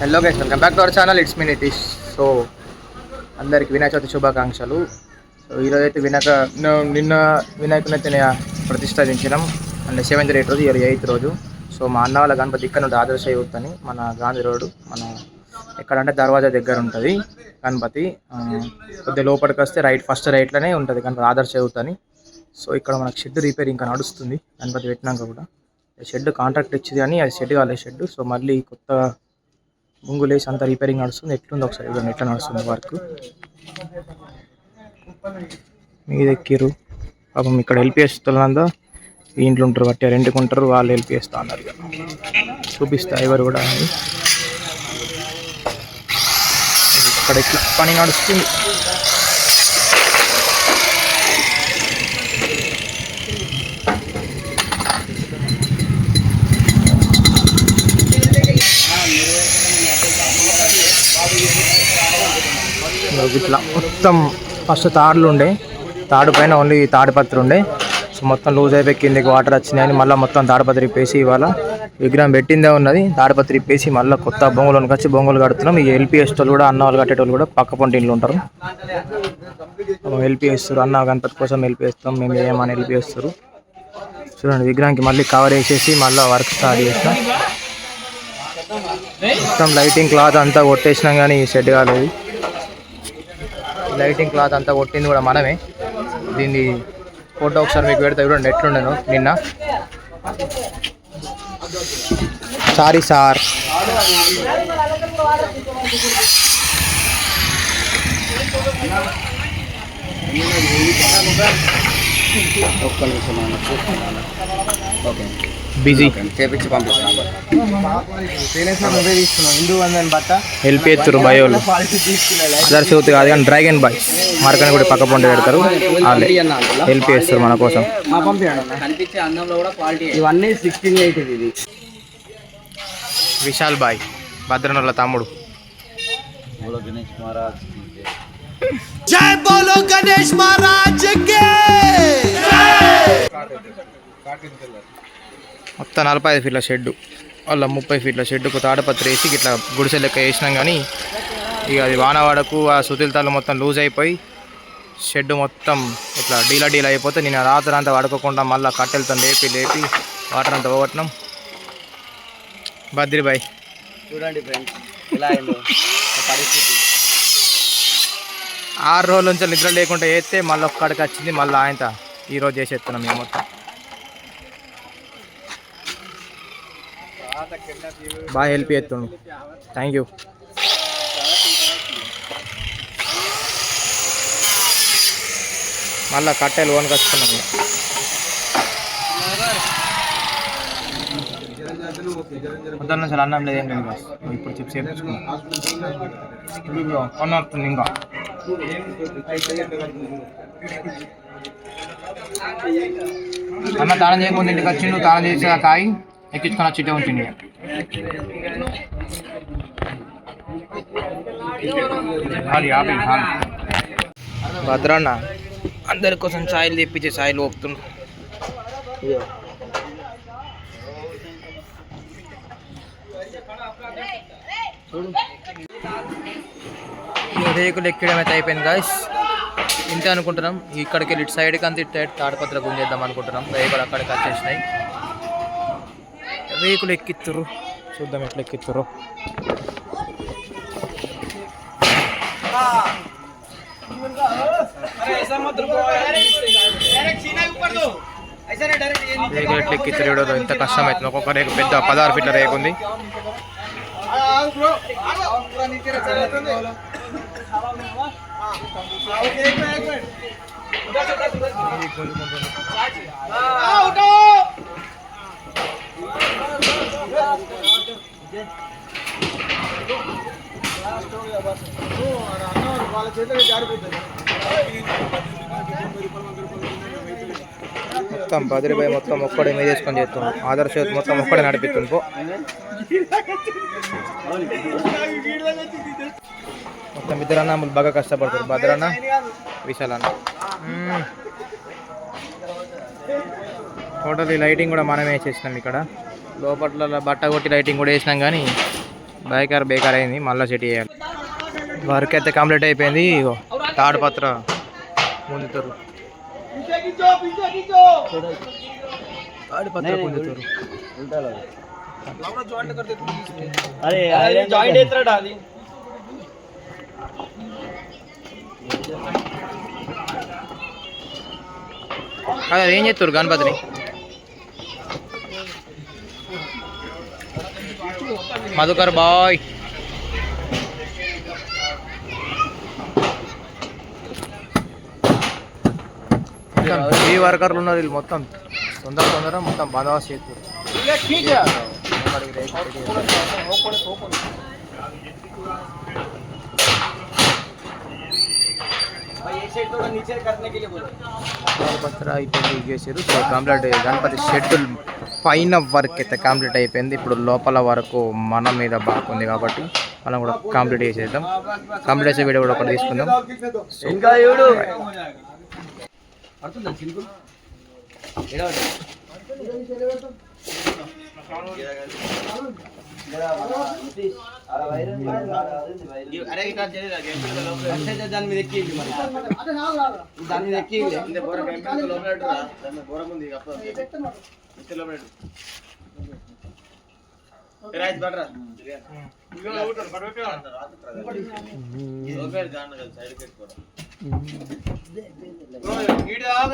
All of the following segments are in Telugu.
Hello guys, welcome back to our channel. It's me Nitish. So అందరికి వినాయక చవితి శుభాకాంక్షలు. సో ఈరోజు అయితే నిన్న వినాయకుని ప్రతిష్ఠించడం అండ్ 7th డేట్ రోజు, ఇయర్ 8th రోజు. సో మా అన్న వాళ్ళ గణపతి ఇక్కడ నుండి ఆదర్శ యూత్ అని మన గాంధీ రోడ్డు, మన ఎక్కడంటే దర్వాజా దగ్గర ఉంటుంది గణపతి. కొద్దిగా లోపలికి వస్తే ఫస్ట్ రైట్లోనే ఉంటుంది గణపతి ఆదర్శ యూత్ అని. సో ఇక్కడ మనకు షెడ్ రిపేర్ ఇంకా నడుస్తుంది. గణపతి పెట్టినాక కూడా షెడ్ కాంట్రాక్ట్ ఇచ్చింది కానీ అది షెడ్ కాలేదు షెడ్. సో మళ్ళీ కొత్త బొంగులేసి అంతా రిపేరింగ్ నడుస్తుంది. ఎట్లుంది ఒకసారి చూడండి, ఎట్లా నడుస్తుంది వర్క్. మీద ఎక్కిరు పాపం. ఇక్కడ ఎల్పిఎస్ తొలందా ఇంట్లో ఉంటారు, బట్టి రెంట్కి ఉంటారు, వాళ్ళు ఎల్పిఎస్తా అన్నారు. చూపిస్తా ఎవరు కూడా. ఇక్కడ ఇట్లా పని నడుస్తుంది. ఇట్లా మొత్తం ఫస్ట్ తాడులు ఉండే, తాడు పైన ఓన్లీ తాడిపత్రి ఉండే. సో మొత్తం లూజ్ అయిపోయి కిందకి వాటర్ వచ్చినాయని మళ్ళీ మొత్తం తాడిపత్రి ఇప్పేసి ఇవాళ విగ్రహం పెట్టిందే ఉన్నది. తాడిపత్రి ఇప్పేసి మళ్ళీ కొత్త బొంగులోకి వచ్చి బొంగులు కడుతున్నాం. ఈ ఎల్పిఎస్ వాళ్ళు కూడా, అన్న వాళ్ళు కట్టేటోళ్ళు కూడా పక్క పొంటి ఇంట్లో ఉంటారు. ఎల్పిఎస్తారు అన్న గణపతి కోసం ఎల్పిఎస్తాం మేము, ఏమని ఎల్పిఎస్తారు. చూడండి విగ్రహానికి మళ్ళీ కవర్ వేసేసి మళ్ళీ వర్క్ స్టార్ట్ చేస్తాం. మొత్తం లైటింగ్ క్లాత్ అంతా కొట్టేసినాం కానీ సెట్ కాలేదు. లైటింగ్ క్లాత్ అంతా కొట్టింది కూడా మనమే. దీన్ని ఫోటో ఒకసారి మీకు పెడతా చూడండి ఎట్లుండేను నిన్న. Sorry sir. బిజీ చేపించి పంపిస్తాను. హెల్ప్ చేస్తారు బాయ్ వాళ్ళు. అదర్స్ అవుతుంది కాదు కానీ డ్రాగన్ బాయ్ మార్కని కూడా పక్క పొండి పెడతారు. వాళ్ళే హెల్ప్ చేస్తారు మన కోసం. ఇవన్నీ 1680 ఇది. విశాల్ బాయ్ భద్రనోళ్ళ తమ్ముడు. జై బోలో గణేష్ మహారాజ్ కి. మొత్తం 45 ఫీట్ల షెడ్డు, వాళ్ళ 30 ఫీట్ల షెడ్డుకు తాడపత్రి వేసి ఇట్లా గుడిసె లెక్క వేసినాం. కానీ ఇక అది వానవాడకు ఆ సుతిలతాలు మొత్తం లూజ్ అయిపోయి షెడ్ మొత్తం ఇట్లా డీలా అయిపోతే నేను రాత్రి అంతా వాడుకోకుండా మళ్ళీ కట్టెలతో లేపి వాటర్ అంతా పోగొట్టినాం. బద్రిబాయ్ చూడండి ఫ్రెండ్స్ ఇలా పరిస్థితి. 6 రోజుల నుంచి నిద్ర లేకుండా వేస్తే మళ్ళీ ఒక్కడికి వచ్చింది. మళ్ళీ ఆయన ఈరోజు చేసేస్తున్నాం మేము మొత్తం. బాగా హెల్ప్ చేస్తున్నాడు, థ్యాంక్ యూ. మళ్ళీ కట్టెలు ఓన్కి వస్తున్నాం. పొద్దున్న అసలు అన్నం లేదు, ఏం లేదు. ఇప్పుడు చిప్స్ వేయించుకున్నాం. కొనవుతుంది ఇంకా. అన్న తాళం చేయకుండా ఇంటికి వచ్చిండు. తాళం చేసి ఆ కాయి ఎక్కించుకొని వచ్చి ఉంటుంది. భద్రన్న అందరి కోసం ఛాయలు తెప్పించే ఛాయలు ఒప్పుతున్నాం. రేకులు ఎక్కడం అయితే అయిపోయింది గాయస్. ఇంతే అనుకుంటున్నాం. ఇక్కడికి వెళ్ళి ఇటు సైడ్కి అంత ఇటు తాడిపత్ర గుంజేద్దాం అనుకుంటున్నాం. రేకులు అక్కడికి వచ్చేసినాయి. రేకులు ఎక్కిత్తురు, చూద్దాం ఎట్లా ఎక్కిత్తురు. రేకులు ఎట్లా ఎక్కిత్తురు ఇంత కష్టం అవుతుంది. ఒక్కొక్క రేకు పెద్ద 16 ఫీట్ల రేకు ఉంది. మొత్తం బద్రిబాయ్ మొత్తం ఒక్కడే మీద చేసుకొని చేస్తున్నాం. ఆదర్శ మొత్తం ఒక్కడే నడిపిస్తుంది. మొత్తం ఇద్దరు అన్నములు బాగా కష్టపడతారు. భద్రన్న, విశాల్ అన్న. టోటల్ లైటింగ్ కూడా మనమే చేసినాం ఇక్కడ. లోపల బట్ట కొట్టి లైటింగ్ కూడా వేసినాం కానీ బేకార్ అయింది. మళ్ళీ సెట్ చేయాలి. వర్క్ అయితే కంప్లీట్ అయిపోయింది. ఇగో తాడుపత్ర ముందుతారు, తాడుపత్ర ముందుతారు. अरे जॉइंट इतना डाली అది ఏం చేస్తారు గణపతిని? మధుకర్ బాయ్ ఈ వర్కర్లు ఉన్నారు. వీళ్ళు మొత్తం తొందర మొత్తం బందోబస్తు చేస్తారు. పత్ర అయిపోయింది చేసారు. సో కంప్లీట్ గణపతి షెడ్యూల్ పైన వర్క్ అయితే కంప్లీట్ అయిపోయింది. ఇప్పుడు లోపల వరకు మన మీద బాగుంది కాబట్టి మనం కూడా కంప్లీట్ చేసేద్దాం. కంప్లీట్ చేసే వీడియో కూడా ఒకటి తీసుకుందాం. ఇంకా ఏడు దాని మీద ఎక్కి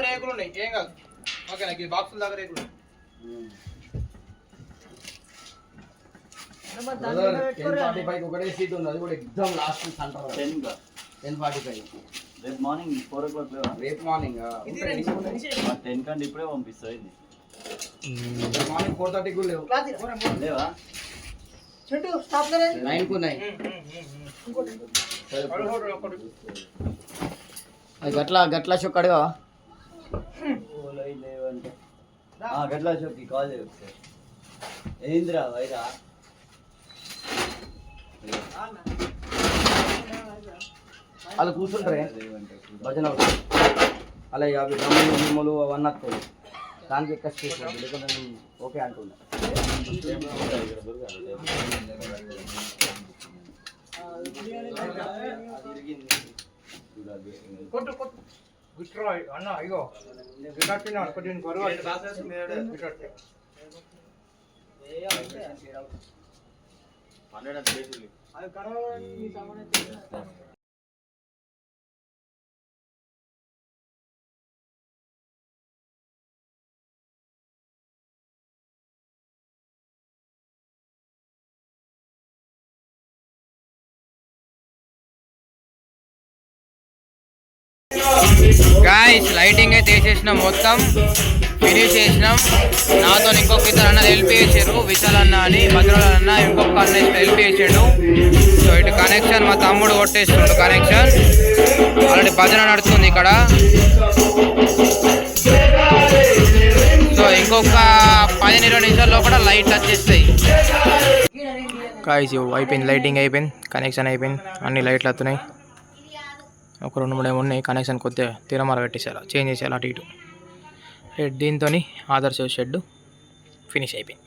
రేకులు ఉన్నాయి. ఏం కాదు. ఓకే నాకు బాక్సుల దాకా రేకులు ఉన్నాయి. 10:45 ఒకటే సీట్ ఉంది. అది కూడా ఎగ్జామ్ లాస్ట్ సెంటర్ 10:45. రేపు మార్నింగ్ 4 o'clock లేవా? రేపు మార్నింగ్ 10 కంటే ఇప్పుడే పంపిస్తాయి. మార్నింగ్ 4:30 కూడా లేవు లేవా? 9 కు 9. అది గట్ల చొక్కడుగా లేవంటే గట్లా షోకి కాల్ చేయ ఒకసారి. ఏంద్రా వైరా వాళ్ళు కూర్చుంటారే భజన అలా 50 డ్రమ్ములు నిమ్మలు అవన్నీ వస్తాయి. దానికి ఎక్క స్పేస్ లేకుండా ఓకే అంటున్నా. అన్న ఇగో గాయ్స్ లైటింగ్ అయితే వేసేసినాం, మొత్తం ఫినిష్ చేసినాం. నాతో ఇంకొక ఇద్దరు అన్నది హెల్ప్ చేసారు, విశాల్ అన్న అని, భద్రాల అన్న, ఇంకొక అన్న హెల్ప్ చేసాడు. సో ఇటు కనెక్షన్ మా తమ్ముడు కొట్టేస్తుండు కనెక్షన్. ఆల్రెడీ భజన నడుస్తుంది ఇక్కడ. సో ఇంకొక 15-20 నిమిషాల్లో కూడా లైట్లు వచ్చేస్తాయి. గాయ్స్ అయిపోయింది, లైటింగ్ అయిపోయింది, కనెక్షన్ అయిపోయింది, అన్ని లైట్లు వస్తున్నాయి. ఒక 2-3 ఏమో ఉన్నాయి. కనెక్షన్ కొద్దిగా తిరమాల పెట్టేసారు, చేంజ్ చేసేయాలి అటు ఇటు. దీంతో ఆదర్శ షెడ్ ఫినిష్ అయిపోయింది.